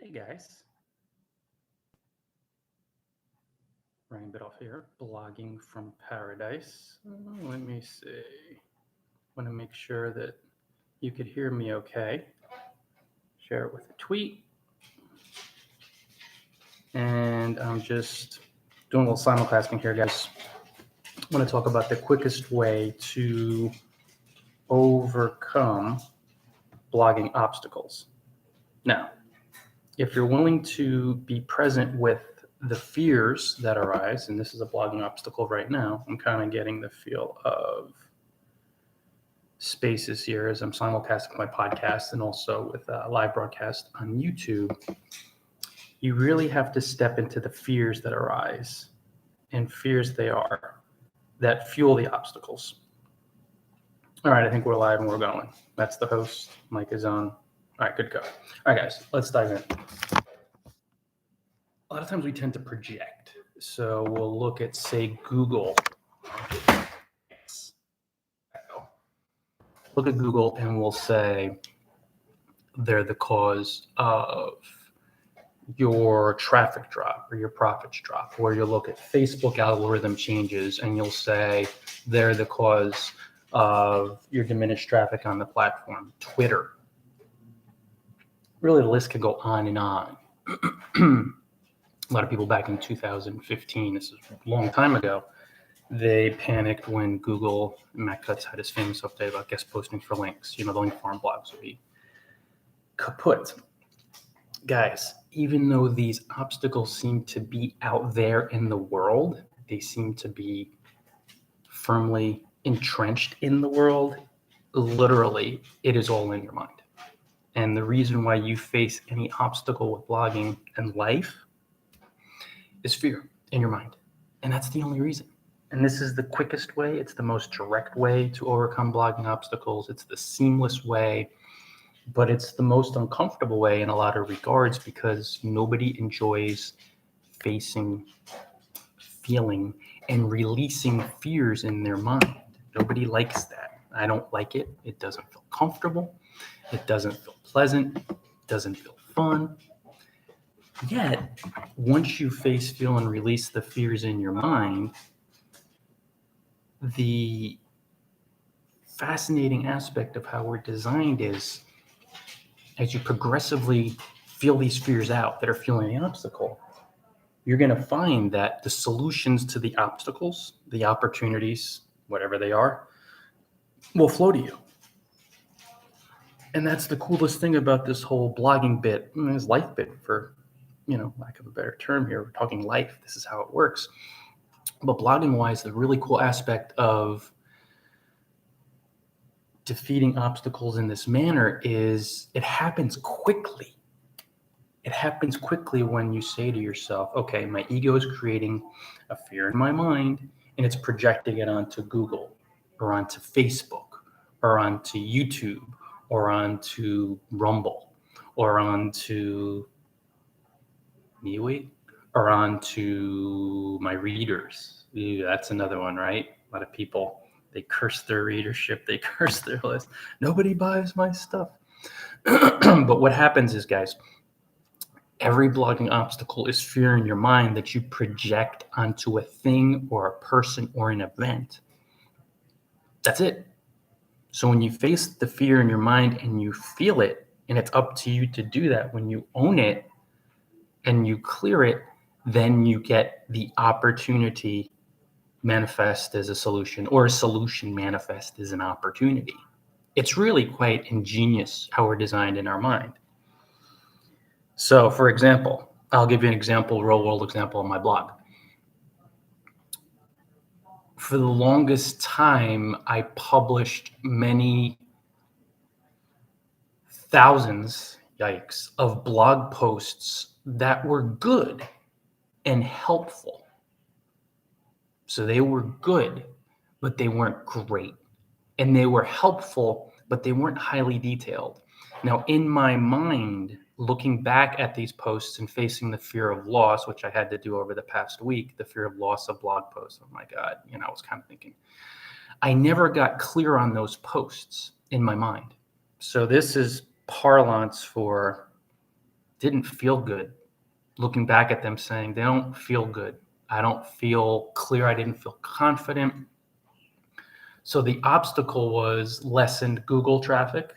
Hey guys, Ryan Bidoff here, blogging from paradise. Let me see. Want to make sure that you could hear me okay. Share it with a tweet. And I'm just doing a little simulcasting here, guys. I want to talk about the quickest way to overcome blogging obstacles. Now, if you're willing to be present with the fears that arise, and this is a blogging obstacle right now, I'm kind of getting the feel of spaces here as I'm simulcasting my podcast and also with a live broadcast on YouTube. You really have to step into the fears that arise, and fears they are, that fuel the obstacles. All right, I think we're live and we're going. That's the host. Mic is on. All right, good go. All right, guys, let's dive in. A lot of times we tend to project. So we'll look at, say, Google. Look at Google and we'll say they're the cause of your traffic drop or your profits drop. Or you'll look at Facebook algorithm changes and you'll say they're the cause of your diminished traffic on the platform. Twitter. Really, the list could go on and on. A lot of people back in 2015, this is a long time ago, they panicked when Google, Matt Cutts had his famous update about guest posting for links. The link farm blogs would be kaput. Guys, even though these obstacles seem to be out there in the world, they seem to be firmly entrenched in the world, literally, it is all in your mind. And the reason why you face any obstacle with blogging and life is fear in your mind. And that's the only reason. And this is the quickest way. It's the most direct way to overcome blogging obstacles. It's the seamless way, but it's the most uncomfortable way in a lot of regards because nobody enjoys facing, feeling, and releasing fears in their mind. Nobody likes that. I don't like it. It doesn't feel comfortable. It doesn't feel pleasant. It doesn't feel fun. Yet, once you face, feel, and release the fears in your mind, the fascinating aspect of how we're designed is as you progressively feel these fears out that are fueling the obstacle, you're going to find that the solutions to the obstacles, the opportunities, whatever they are, will flow to you. And that's the coolest thing about this whole blogging bit, this life bit for, lack of a better term here. We're talking life. This is how it works. But blogging wise, the really cool aspect of defeating obstacles in this manner is it happens quickly. It happens quickly when you say to yourself, okay, my ego is creating a fear in my mind and it's projecting it onto Google or onto Facebook or onto YouTube or onto Rumble or onto MeWe or onto my readers. That's another one, right? A lot of people, they curse their readership. They curse their list. Nobody buys my stuff. But what happens is, guys, every blogging obstacle is fear in your mind that you project onto a thing or a person or an event. That's it. So when you face the fear in your mind and you feel it, and it's up to you to do that, when you own it and you clear it, then you get the opportunity manifest as a solution, or a solution manifest as an opportunity. It's really quite ingenious how we're designed in our mind. So, for example, I'll give you an example, real world example on my blog. For the longest time, I published many thousands, yikes, of blog posts that were good and helpful. So they were good, but they weren't great. And they were helpful, but they weren't highly detailed. Now, in my mind, looking back at these posts and facing the fear of loss, which I had to do over the past week, the fear of loss of blog posts. Oh my God, I was kind of thinking, I never got clear on those posts in my mind. So this is parlance for didn't feel good. Looking back at them saying, they don't feel good. I don't feel clear. I didn't feel confident. So the obstacle was lessened Google traffic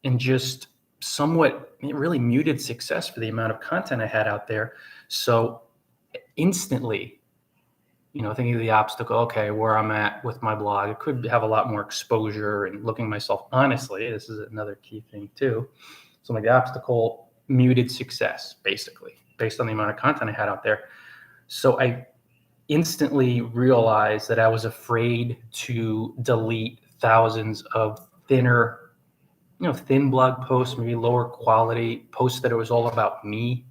and just somewhat it really muted success for the amount of content I had out there. So instantly, thinking of the obstacle, okay, where I'm at with my blog, it could have a lot more exposure and looking at myself honestly. This is another key thing too. So like the obstacle muted success, basically, based on the amount of content I had out there. So I instantly realized that I was afraid to delete thousands of thin blog posts, maybe lower quality posts that it was all about me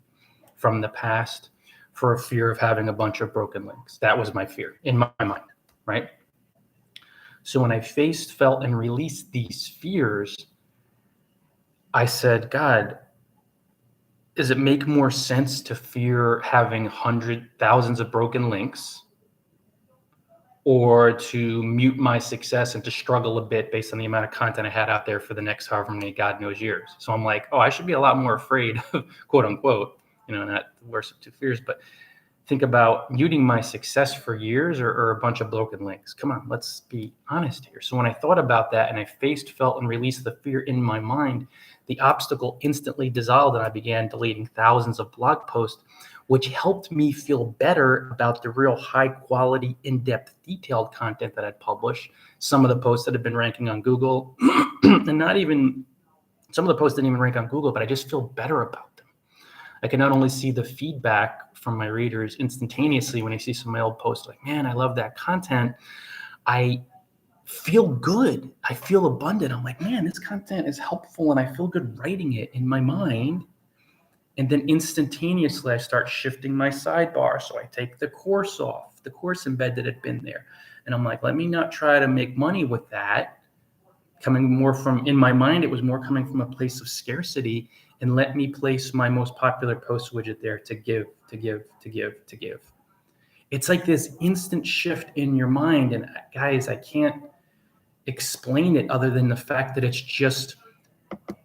from the past, for a fear of having a bunch of broken links. That was my fear in my mind, right? So when I faced, felt, and released these fears, I said, God, does it make more sense to fear having thousands of broken links, or to mute my success and to struggle a bit based on the amount of content I had out there for the next however many God knows years? So I'm like, I should be a lot more afraid of, quote unquote, not the worst of two fears, but think about muting my success for years or a bunch of broken links. Come on, let's be honest here. So when I thought about that and I faced, felt, and released the fear in my mind, the obstacle instantly dissolved and I began deleting thousands of blog posts, which helped me feel better about the real high quality, in-depth, detailed content that I'd published. Some of the posts that had been ranking on Google and not even, some of the posts didn't even rank on Google, but I just feel better about them. I can not only see the feedback from my readers instantaneously when I see some of my old posts like, man, I love that content. I feel good. I feel abundant. I'm like, man, this content is helpful and I feel good writing it in my mind. And then instantaneously, I start shifting my sidebar. So I take the course off, the course embed that had been there. And I'm like, let me not try to make money with that. Coming more from, in my mind, it was more coming from a place of scarcity, and let me place my most popular post widget there to give. It's like this instant shift in your mind. And guys, I can't explain it other than the fact that it's just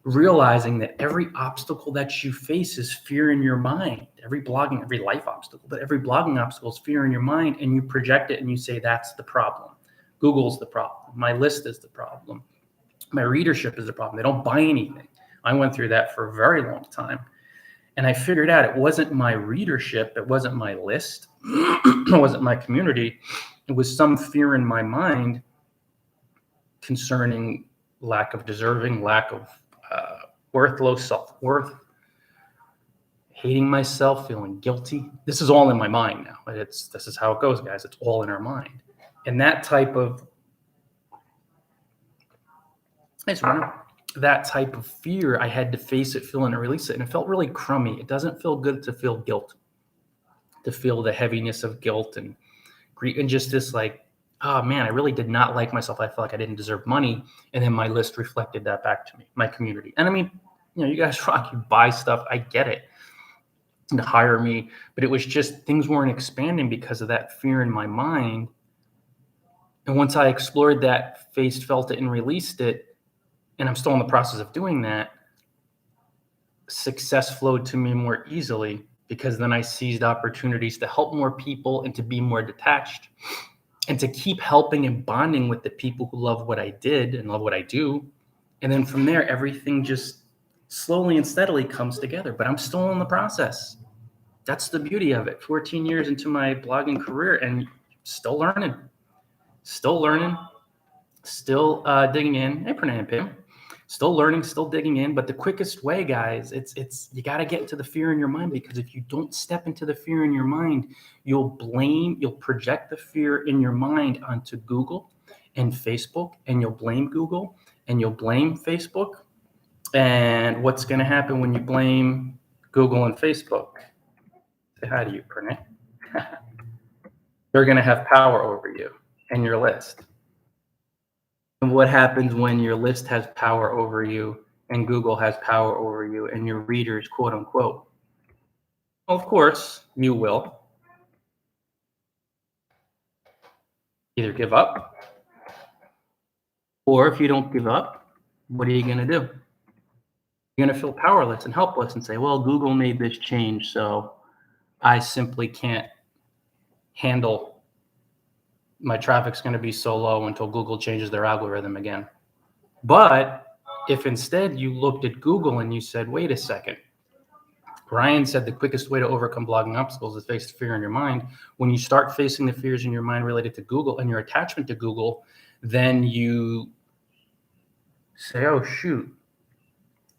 realizing that every obstacle that you face is fear in your mind. Every life obstacle, but every blogging obstacle is fear in your mind, and you project it and you say, that's the problem. Google's the problem. My list is the problem. My readership is the problem. They don't buy anything. I went through that for a very long time. And I figured out it wasn't my readership. It wasn't my list. It wasn't my community. It was some fear in my mind concerning lack of deserving, lack of worth, low self-worth, hating myself, feeling guilty. This is all in my mind now. This is how it goes, guys. It's all in our mind. And that type of fear, I had to face it, feel it, and release it. And it felt really crummy. It doesn't feel good to feel guilt, to feel the heaviness of guilt and grief, and just this like, oh man, I really did not like myself. I felt like I didn't deserve money. And then my list reflected that back to me, my community. And I mean, you guys rock, you buy stuff. I get it. And to hire me, but it was just things weren't expanding because of that fear in my mind. And once I explored that, faced, felt it, and released it, and I'm still in the process of doing that, success flowed to me more easily, because then I seized opportunities to help more people and to be more detached and to keep helping and bonding with the people who love what I did and love what I do. And then from there, everything just slowly and steadily comes together, but I'm still in the process. That's the beauty of it. 14 years into my blogging career and still learning, still digging in. Hey, Pranay and Pam. Still learning, still digging in. But the quickest way, guys, it's you got to get into the fear in your mind, because if you don't step into the fear in your mind, you'll project the fear in your mind onto Google and Facebook, and you'll blame Google and you'll blame Facebook. And what's going to happen when you blame Google and Facebook? Say hi to you, Pranay. They're going to have power over you and your list. And what happens when your list has power over you and Google has power over you and your readers, quote unquote? Well, of course, you will either give up, or if you don't give up, what are you going to do? You're going to feel powerless and helpless and say, well, Google made this change, so I simply can't handle, my traffic's going to be so low until Google changes their algorithm again. But if instead you looked at Google and you said, wait a second, Ryan said the quickest way to overcome blogging obstacles is face the fear in your mind. When you start facing the fears in your mind related to Google and your attachment to Google, then you say, oh, shoot.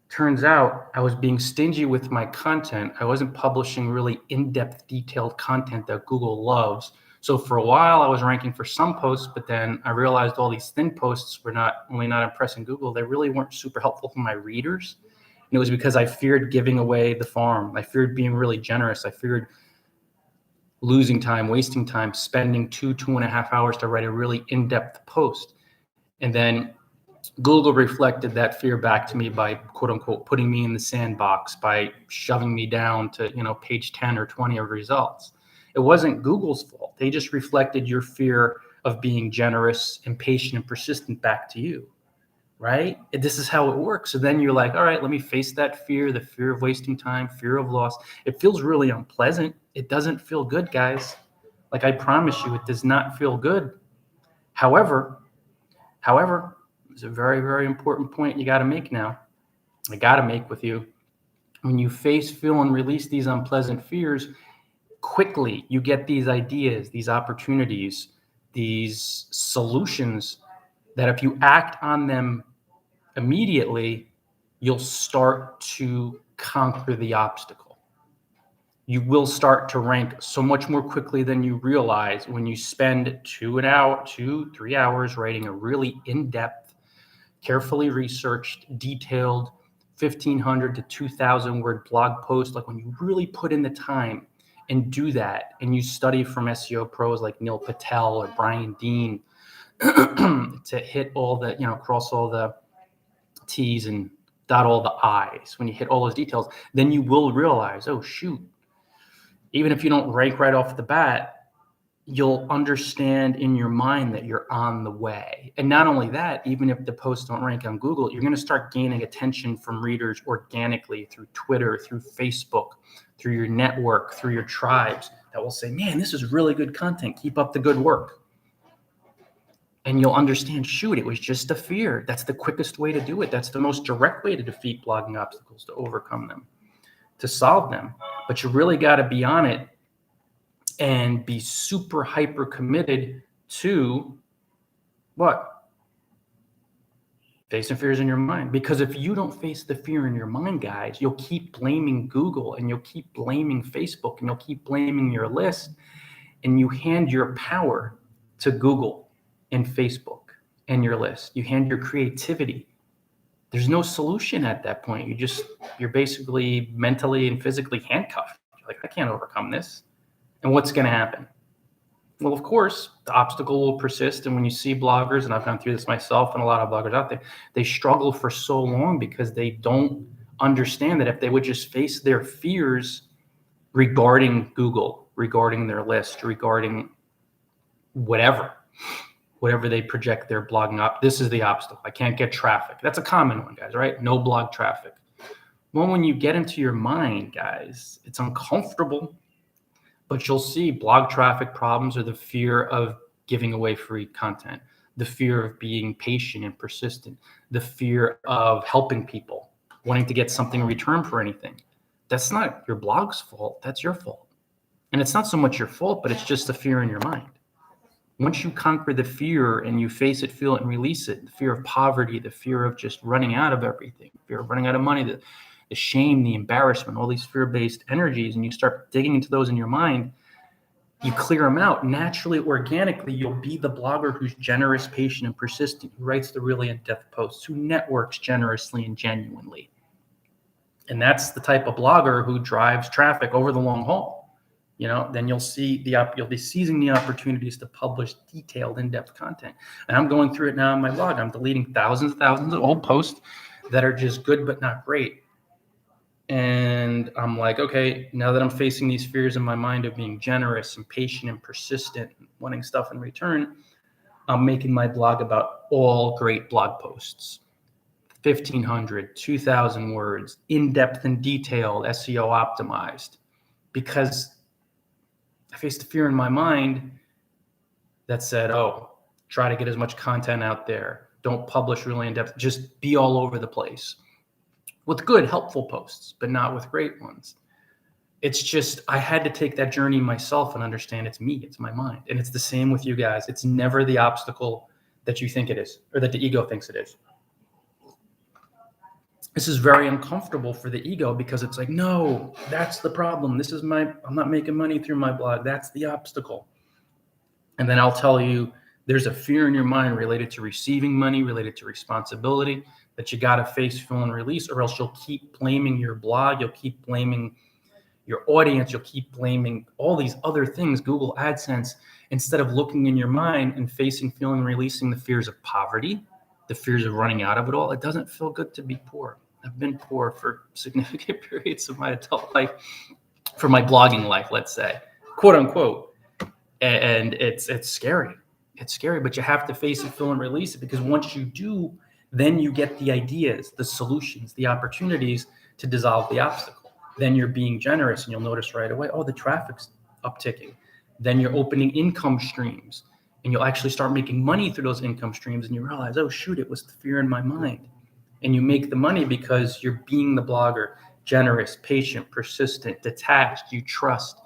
Turns out I was being stingy with my content. I wasn't publishing really in-depth, detailed content that Google loves. So for a while, I was ranking for some posts, but then I realized all these thin posts were not only not impressing Google, they really weren't super helpful for my readers. And it was because I feared giving away the farm. I feared being really generous. I feared losing time, wasting time, spending 2.5 hours to write a really in-depth post. And then Google reflected that fear back to me by, quote unquote, putting me in the sandbox, by shoving me down to, page 10 or 20 of results. It wasn't Google's fault. They just reflected your fear of being generous and patient and persistent back to you, right? This is how it works. So then you're like, all right, let me face that fear, the fear of wasting time, fear of loss. It feels really unpleasant. It doesn't feel good, guys. Like, I promise you, it does not feel good. However, it's a very, very important point you got to make now. I got to make with you. When you face, feel, and release these unpleasant fears, quickly you get these ideas, these opportunities, these solutions that if you act on them immediately, you'll start to conquer the obstacle. You will start to rank so much more quickly than you realize when you spend 2-3 hours writing a really in-depth, carefully researched, detailed 1,500 to 2,000 word blog post. Like, when you really put in the time and do that, and you study from SEO pros like Neil Patel or Brian Dean to hit all the, cross all the T's and dot all the I's. When you hit all those details, then you will realize, oh, shoot, even if you don't rank right off the bat, you'll understand in your mind that you're on the way. And not only that, even if the posts don't rank on Google, you're going to start gaining attention from readers organically through Twitter, through Facebook, through your network, through your tribes that will say, man, this is really good content. Keep up the good work. And you'll understand, shoot, it was just a fear. That's the quickest way to do it. That's the most direct way to defeat blogging obstacles, to overcome them, to solve them. But you really got to be on it and be super hyper committed to what? Facing fears in your mind. Because if you don't face the fear in your mind, guys, you'll keep blaming Google and you'll keep blaming Facebook and you'll keep blaming your list, and you hand your power to Google and Facebook and your list. You hand your creativity. There's no solution at that point. You're basically mentally and physically handcuffed. You're like, I can't overcome this. And what's going to happen? Well, of course, the obstacle will persist. And when you see bloggers, and I've gone through this myself and a lot of bloggers out there, they struggle for so long because they don't understand that if they would just face their fears regarding Google, regarding their list, regarding whatever they project their blogging up, this is the obstacle. I can't get traffic. That's a common one, guys, right? No blog traffic. Well, when you get into your mind, guys, it's uncomfortable. But you'll see blog traffic problems are the fear of giving away free content, the fear of being patient and persistent, the fear of helping people, wanting to get something in return for anything. That's not your blog's fault. That's your fault. And it's not so much your fault, but it's just the fear in your mind. Once you conquer the fear and you face it, feel it, and release it, the fear of poverty, the fear of just running out of everything, fear of running out of money, the shame, the embarrassment, all these fear-based energies, and you start digging into those in your mind, you clear them out. Naturally, organically, you'll be the blogger who's generous, patient, and persistent, who writes the really in-depth posts, who networks generously and genuinely. And that's the type of blogger who drives traffic over the long haul. Then you'll be seizing the opportunities to publish detailed, in-depth content. And I'm going through it now on my blog. I'm deleting thousands of old posts that are just good but not great. And I'm like, okay, now that I'm facing these fears in my mind of being generous and patient and persistent, and wanting stuff in return, I'm making my blog about all great blog posts. 1,500, 2,000 words, in-depth and detailed, SEO optimized, because I faced the fear in my mind that said, oh, try to get as much content out there. Don't publish really in-depth. Just be all over the place with good, helpful posts, but not with great ones. It's just, I had to take that journey myself and understand it's me, it's my mind. And it's the same with you guys. It's never the obstacle that you think it is, or that the ego thinks it is. This is very uncomfortable for the ego, because it's like, no, that's the problem. I'm not making money through my blog. That's the obstacle. And then I'll tell you, there's a fear in your mind related to receiving money, related to responsibility, that you got to face, fill, and release, or else you'll keep blaming your blog. You'll keep blaming your audience. You'll keep blaming all these other things, Google AdSense, instead of looking in your mind and facing, feeling, and releasing the fears of poverty, the fears of running out of it all. It doesn't feel good to be poor. I've been poor for significant periods of my adult life, for my blogging life, let's say, quote unquote. And it's scary. It's scary, but you have to face it, feel, and release it, because once you do, then you get the ideas, the solutions, the opportunities to dissolve the obstacle. Then you're being generous, and you'll notice right away, oh, the traffic's upticking. Then you're opening income streams, and you'll actually start making money through those income streams, and you realize, oh, shoot, it was the fear in my mind. And you make the money because you're being the blogger, generous, patient, persistent, detached, you trust,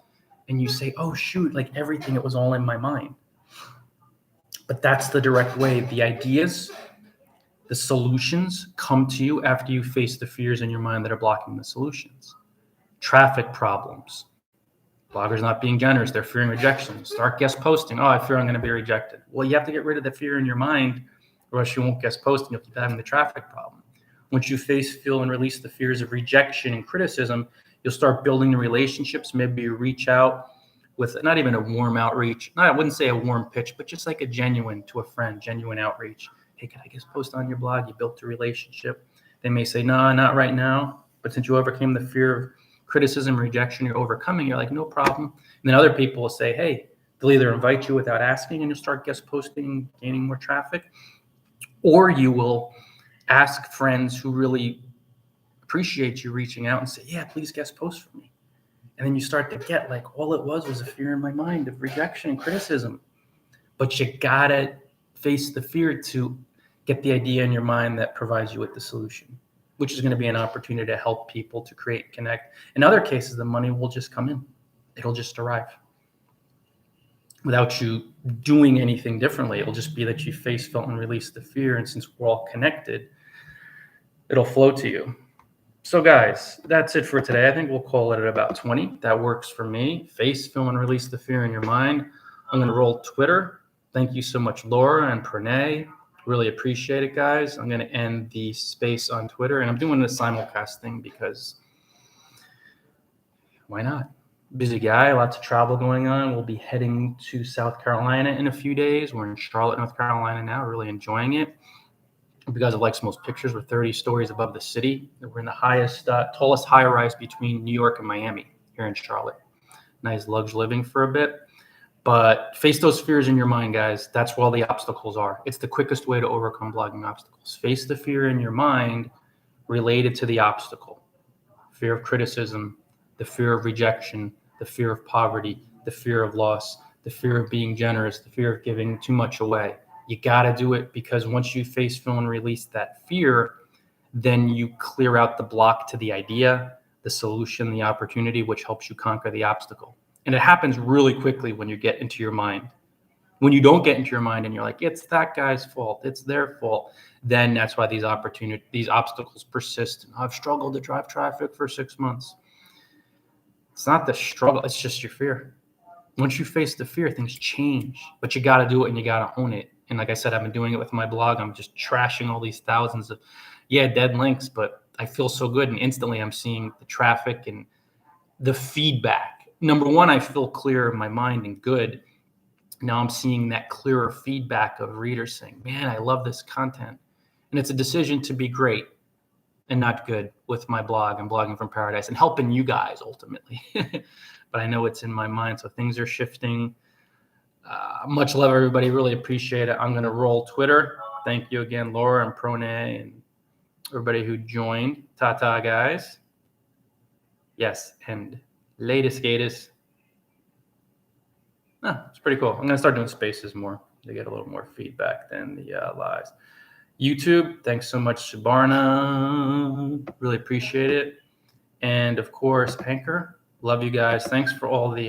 and you say, oh, shoot, like everything, it was all in my mind. But that's the direct way. The ideas, the solutions come to you after you face the fears in your mind that are blocking the solutions. Traffic problems. Bloggers not being generous. They're fearing rejection. Start guest posting. Oh, I fear I'm going to be rejected. Well, you have to get rid of the fear in your mind, or else you won't guest post and you'll keep having the traffic problem. Once you face, feel, and release the fears of rejection and criticism, you'll start building the relationships. Maybe you reach out with not even a warm outreach. I wouldn't say a warm pitch, but just like a genuine to a friend, genuine outreach. Hey, can I guest post on your blog? You built a relationship. They may say, no, not right now. But since you overcame the fear of criticism, rejection, you're overcoming, you're like, no problem. And then other people will say, hey, they'll either invite you without asking and you'll start guest posting, gaining more traffic, or you will ask friends who really appreciate you reaching out and say, yeah, please guest post for me. And then you start to get like, all it was a fear in my mind of rejection and criticism. But you gotta face the fear to get the idea in your mind that provides you with the solution, which is going to be an opportunity to help people, to create, connect. In other cases, the money will just come in. It'll just arrive without you doing anything differently. It'll just be that you face, felt, and release the fear. And since we're all connected, it'll flow to you. So guys, that's it for today. I think we'll call it at about 20. That works for me. Face, feel, and release the fear in your mind. I'm going to roll Twitter. Thank you so much, Laura and Pranay. Really appreciate it, guys. I'm going to end the space on Twitter, and I'm doing the simulcast thing because why not? Busy guy, lots of travel going on. We'll be heading to South Carolina in a few days. We're in Charlotte, North Carolina now, really enjoying it. If you guys have liked some of those pictures, we're 30 stories above the city. We're in the highest, tallest high-rise between New York and Miami here in Charlotte. Nice luxe living for a bit. But face those fears in your mind, guys. That's where all the obstacles are. It's the quickest way to overcome blogging obstacles. Face the fear in your mind related to the obstacle. Fear of criticism, the fear of rejection, the fear of poverty, the fear of loss, the fear of being generous, the fear of giving too much away. You got to do it, because once you face, feel, and release that fear, then you clear out the block to the idea, the solution, the opportunity, which helps you conquer the obstacle. And it happens really quickly when you get into your mind. When you don't get into your mind and you're like, it's that guy's fault, it's their fault, then that's why these obstacles persist. And I've struggled to drive traffic for 6 months. It's not the struggle, it's just your fear. Once you face the fear, things change, but you got to do it and you got to own it. And like I said, I've been doing it with my blog. I'm just trashing all these thousands of, dead links, but I feel so good. And instantly I'm seeing the traffic and the feedback. Number one, I feel clear in my mind and good. Now I'm seeing that clearer feedback of readers saying, man, I love this content. And it's a decision to be great and not good with my blog and Blogging from Paradise and helping you guys ultimately. But I know it's in my mind. So things are shifting. Much love, everybody. Really appreciate it. I'm going to roll Twitter. Thank you again, Laura and Pranay and everybody who joined. Ta-ta, guys. Yes, and latest gatest. It's pretty cool. I'm going to start doing spaces more to get a little more feedback than the lives. YouTube, thanks so much, Barna. Really appreciate it. And of course, Anchor. Love you guys. Thanks for all the